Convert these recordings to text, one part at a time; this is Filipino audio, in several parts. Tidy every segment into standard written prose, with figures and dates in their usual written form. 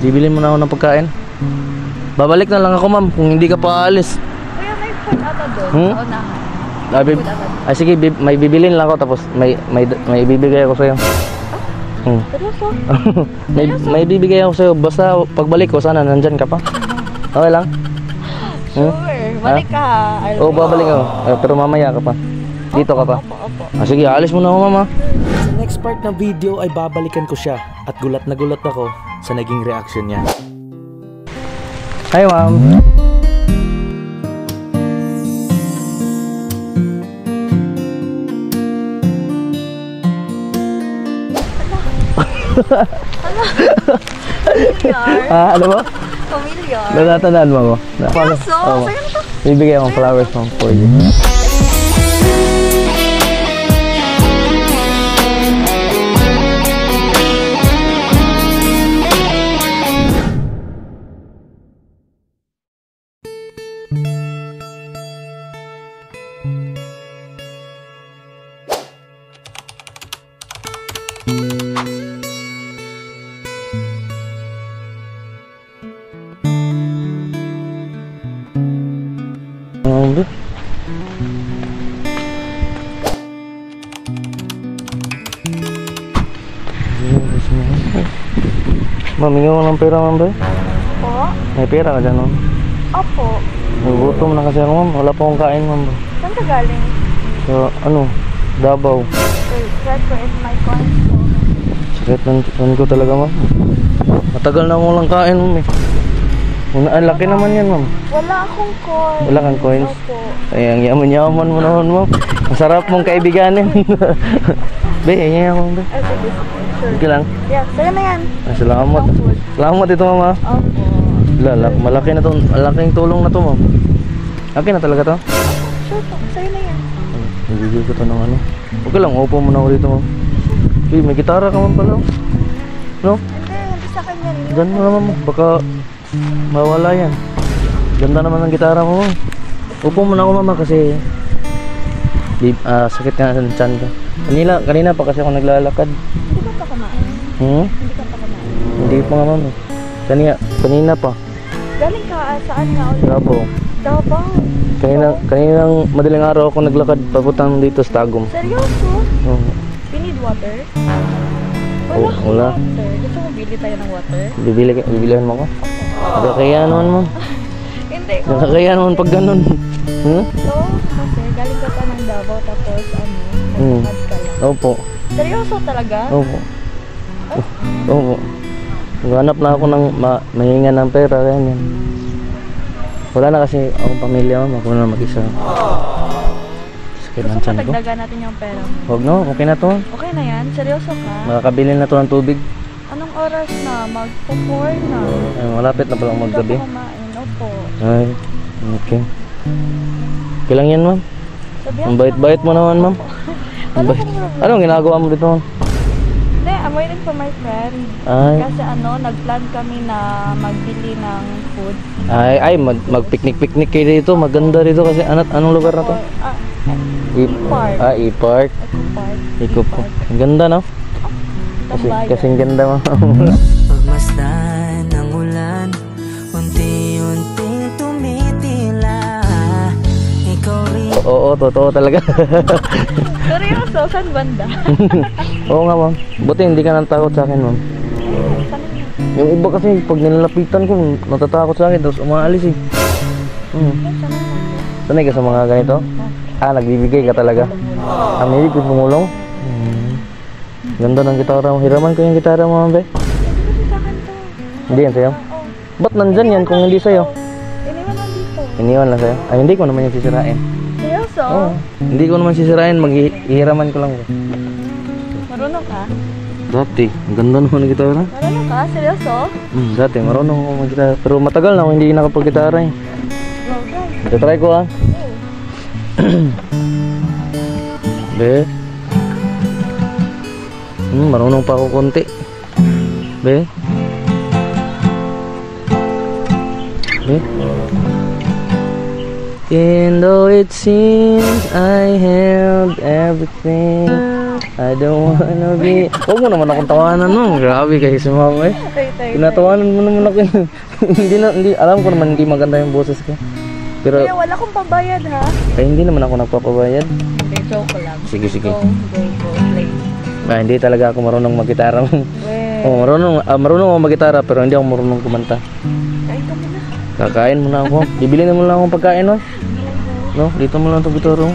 Bibilin mo na ako ng pagkain. Babalik na lang ako, ma'am, kung hindi ka pa aalis. Kuya, may food ata doon. Sa unahan. Ay sige, may bibilin lang ako tapos may ibibigay ako sa'yo. Seryoso? may bibigay ako sa'yo. Basta pagbalik ko, sana nandyan ka pa. Okay lang? Sure, balik ka. Oo, babalik ako. Pero mamaya ka pa. Dito ka pa. Opo. Sige, alis mo na ako, mama. Sa next part ng video ay babalikan ko siya. At gulat na gulat ako sa naging reaction niya. Hi, ma'am. Familiar. Ano ba? Familiar. Natatandaan mo ako? Seryoso? Oo. Sa'yo na to? Bibigay akong flowers, ma'am, for you. Ma'am, hingi ko ng pera, ma'am, ba? Po? May pera ka dyan, ma'am? Opo. Nagutom na kasi ako, ma'am. Wala pa akong kain, ma'am. Saan ka galing? So, ano? Davao. That is my coins po. Sakit ng ko talaga, ma'am. Matagal na akong lang kain, ma'am, eh. Ang laki naman yan, ma'am. Wala akong coins. Wala kang coins? Opo. Ay, ang yaman-yaman mo naman, ma'am. Ang sarap mong kaibiganin. Be, yan ako, be. Ay, sige. Sure. Sige lang. Yeah, sa'yo na yan. Ay, salamat. Salamat ito, mama. Opo. Malaki na to. Malaking tulong na to, ma'am. Laki na talaga to. Sure po. Sa'yo na yan. Nagigil ko to ng ano. Okay lang, upo muna ako dito, ma'am. Uy, may gitara ka, ma'am, pala. No? Hindi sa kanya rin. Ganda naman, ma'am. Baka mawala yan. Ganda naman ng gitara mo, ma'am. Upo muna ako, mama, kasi sakit nga sa tiyan ko. Kanina pa kasi ako naglalakad. Hindi ka pa kumain? Hindi ka pa kumain? Hindi pa nga, ma'am. Kanina pa. Galing ka saan nga ulit? Davao. Davao? Kaninang madaling araw ako naglakad papuntang dito sa Tagum. Seryoso? Oo. You need water? Wala. Water. Gusto mo bili tayo ng water? Bibilihan mo ko? Nakakaya naman, ma'am. Hindi ko. Nakakaya naman pag ganun. So, kasi galing ka pa ng Davao tapos naglakad ka lang. Opo. Seryoso talaga? Opo. Opo. Naghanap na ako ng mahinga ng pera, kaya yan. Wala na kasi akong pamilya, ma'am. Ako na mag-isa. Sakit ng Gusto tiyan mo ko. dagdagan natin yung pera mo? Huwag no, okay na to. Okay na yan? Seryoso ka? Makakabili na to ng tubig. Anong oras na? Magpo-4 na. Ay, malapit na palang maggabi. Hindi ka pa kumain. Opo. Ay, okay. Okay lang yan, ma'am. Sabihan Ang bait-bait mo naman, ma'am. Ang bait. Anong ginagawa mo dito, ma'am? Hindi, I'm waiting for my friend. Ay. Kasi nag-plan kami na magbili ng food. Ay, mag-picnic kayo dito. Maganda dito kasi anong lugar na to? E-Park. E-Park. Eco Park. Ang ganda, no? Tambayan. Kasing ganda, ma'am. Pagmasdan ng ulan, unti-unting tumitila. Ikaw rin. Oo, totoo talaga. Seryoso, saan banda? Oo nga, ma'am. Buti hindi ka natakot sa akin, ma'am. Yung iba kasi pag nilalapitan ko, natatakot sa akin, tapos umaalis eh. Sanay ka sa mga ganito? Nagbibigay ka talaga. May ibig tumulong? Ganda ng gitara mo. Hiraman ko yung gitara mo, ma'am, be. Hindi yan sa'yo? Ba't nandyan yan kung hindi sa'yo? Iniwan lang dito. Iniwan lang sa'yo? Ay, hindi ko naman yung sisirain. Seryoso? Oo. Hindi ko naman sisirain, maghihiraman ko lang. Marunong ka? Dati, ang ganda naman ng gitara. Marunong ka? Seryoso? Dati, marunong ako mag-gitara. Pero matagal na ako hindi nakapag-gitara eh. Okay. Try ko ah. Be. Marunong pa ako konti. Be. Be. And though it seems I held everything I don't wanna be... Huwag mo naman akong tawanan no. Grabe kayo si mama eh. Tinatawanan mo naman ako. hindi, alam ko naman hindi maganda yung boses ko. Pero Kuya, wala akong pabayad ha. hindi naman ako nagpapabayad. Hindi, joke lang. Sige. Go, play. Hindi talaga ako marunong mag-gitara. Well, Marunong ako mag-gitara pero hindi ako marunong kumanta. kain ka muna. Kakain muna ako. Bibili na muna akong pagkain no. No, dito mo lang 'tong gitara.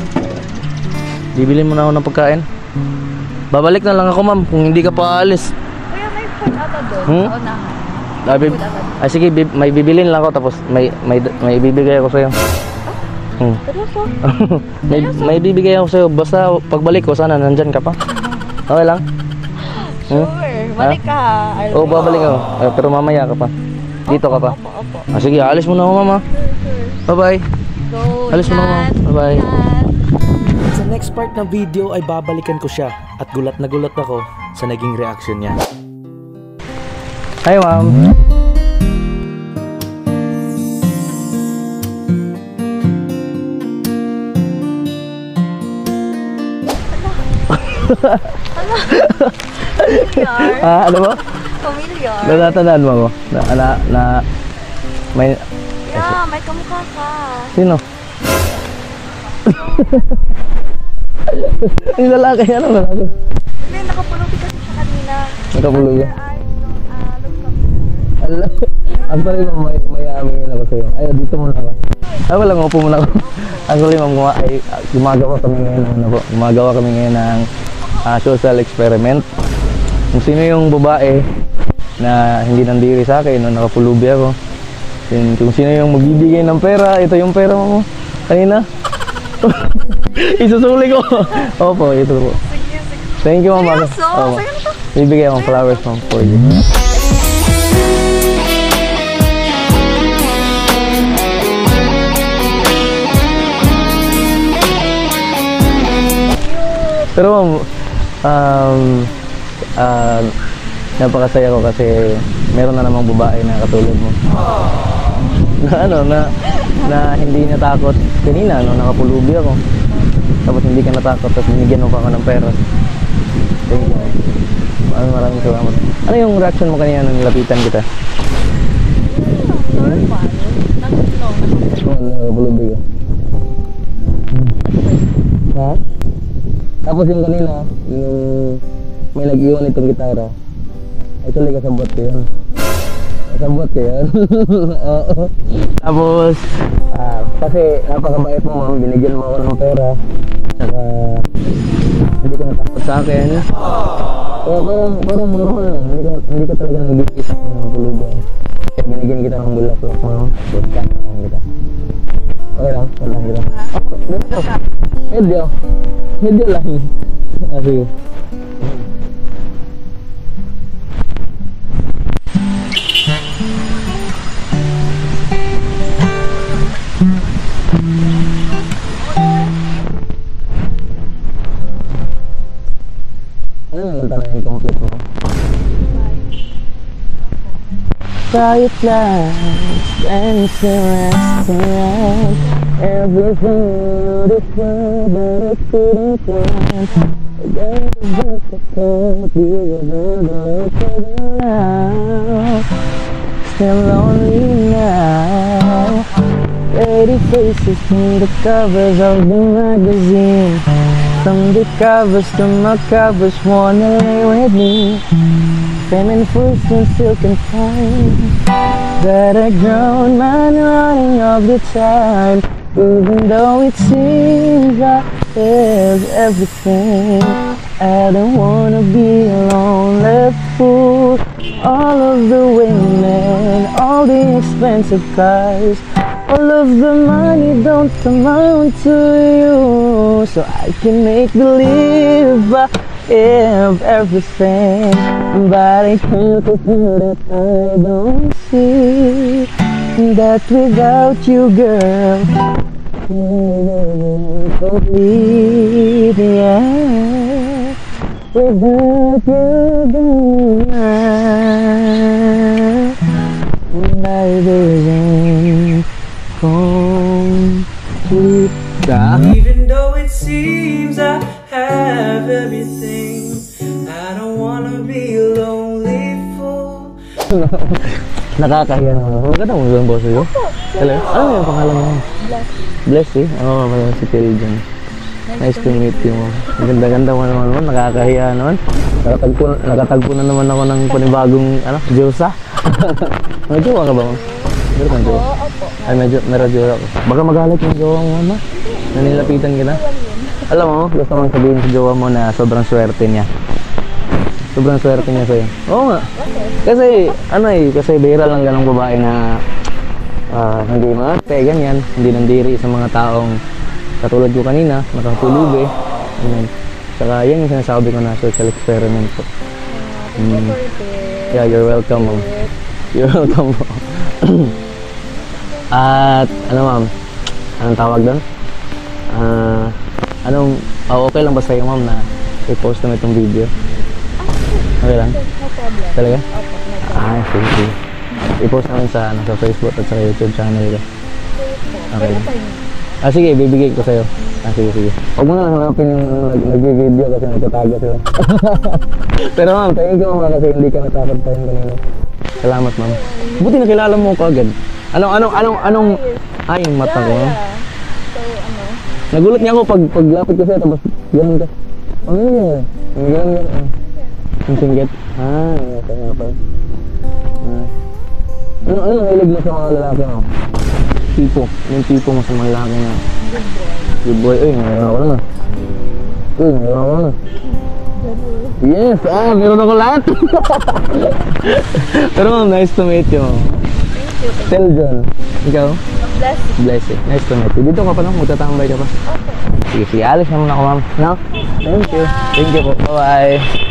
Bibili muna ako ng pagkain. Babalik na lang ako ma'am kung hindi ka pa aalis. Kuya, may food ata doon. Hmm? Sa unahan. Bib Ay sige, may bibilin lang ako tapos may ibibigay ako sa'yo. Seryoso? may bibigay ako sa'yo basta pagbalik ko sana nandyan ka pa. Okay lang? Sure. Balik ka ha. Oo, babalik ako. Pero mamaya ka pa. Dito ka pa. Opo. Sige, alis muna ako mama. Sure. Bye-bye. Go, Alis muna ako. ingat. Bye-bye. Ingat. Sa next part ng video ay babalikan ko siya at gulat na gulat ako sa naging reaction niya. Hi ma'am. Familiar. Ano ba? Familiar. Natatandaan mo ako? May... Yeah, may kamukha ka. Sino? Yung lalaki, ano lalaki? Hindi, nakapulog kasi siya kanina. Nakapulog ka? Ay, Alam. Actually, ma'am, may amingin ako sa'yo. Ay, dito muna ako. Ay, wala, upo muna ako. Actually, ma'am, gumagawa kami ngayon ng, gumagawa kami ngayon ng social experiment. Kung sino yung babae na hindi nandiri sa akin, no, nakapulubi ako. Kung sino yung magbibigay ng pera, ito yung pera mo kanina. Isusuli ko. Opo, ito po. sige. Thank you, ma'am. Seryoso? Opo. Sa'yo na to? Bibigay akong flowers, ma'am, for you. Pero napakasaya ko kasi meron na namang babae na katulad mo. Na hindi natakot kanina, no, nakapulubi ako. Tapos hindi ka natakot at binigyan mo pa ako ng pera. Thank you. Maraming salamat. Ano yung reaction mo kanina nung nilapitan kita? Normal. Nakapulubi ka. Ha? Tapos yung kanina, yung may nag-iwan itong gitara. Actually, kasabot ko yun. Kasabot ko yun. Oo. Tapos, kasi napakabait mo ma'am, binigyan mo ako ng pera. Saka, hindi ka natakot sa akin. Kaya parang normal lang, hindi ka talaga nag-iisip ng tulugan. Kaya binigyan kita ng bulaklak ma'am. Podcast lang kita. Okay lang, wala kita. Medyo lang. Sige. Ano yung kanta na yung complete mo? Quiet lights dancing around everything beautiful but I couldn't find. There was just a cold bigger than the lake of the now. Still lonely now. Pretty faces from the covers of the magazine. From the covers to my covers wanna lay with me. Feminine fruits and silk and fine that I grown man running all the time. Even though it seems I have everything, I don't wanna be alone, left fool. All of the women, all the expensive cars, all of the money don't amount to you. So I can make believe I have everything, but I can't pretend that I don't see that without you, girl, I'm complete, yeah. Without you, girl, my vision complete. Even though it seems I have everything, Nakakahiya naman. Maganda mo yung boss ko. Hello? Ano yung pangalan mo? Bless. Bless eh. Oo, si Tiljan. Nice to meet you. Ang ganda-ganda mo naman. Nakakahiya naman. Nakatagpo na naman ako ng panibagong Diyosa. May jowa ka ba mo? Meron kang jowa? Opo. Ay, meron jowa ako. Baka magalit yung jowa mo, ma. Nanilapitan kita. Alam mo, gusto mong sabihin sa jowa mo na sobrang swerte niya. Sobrang swerte niya sa'yo. Oo nga. Kasi, kasi viral lang ganong babae na hindi maarte, ganyan. Hindi nandiri sa mga taong katulad ko kanina, nakatulog eh. Ayan. Saka yan yung sinasabi ko na social experiment po. Yeah, you're welcome, ma'am. You're welcome po. At, ma'am? Anong tawag doon? Okay lang ba sa'yo, ma'am, na i-post naman itong video? Okay lang? No problem. Talaga? Opo, no problem. Sige. I-post namin sa Facebook at sa YouTube channel ko. Okay. Sige, bibigay ko sa'yo. Sige. Huwag mo na lang hanapin yung nag-video kasi nagtatago sila. Pero ma'am, thank you ma'am kasi hindi ka natakot pa yung kanina. Salamat ma'am. Buti nakilala mo ko agad. Anong yung mata ko. Yeah. So, Nagulat niya ako paglapit ko sa'yo tapos ganun ka. Ang ganun. Yung singgit? Okay nga pa. Ano nahilig mo sa mga lalaki mo? Yung tipo mo sa mga lalaki na good boy. Mayroon ako na. Yes! Meron ako lahat! Pero ma'am, nice to meet you. thank you. Tell John. Ikaw? Bless. Blessing. Nice to meet you. Dito ka pa lang? Magtatambay ka pa? Okay. Sige, alis naman ako ma'am. No? Thank you. Thank you po. Bye-bye.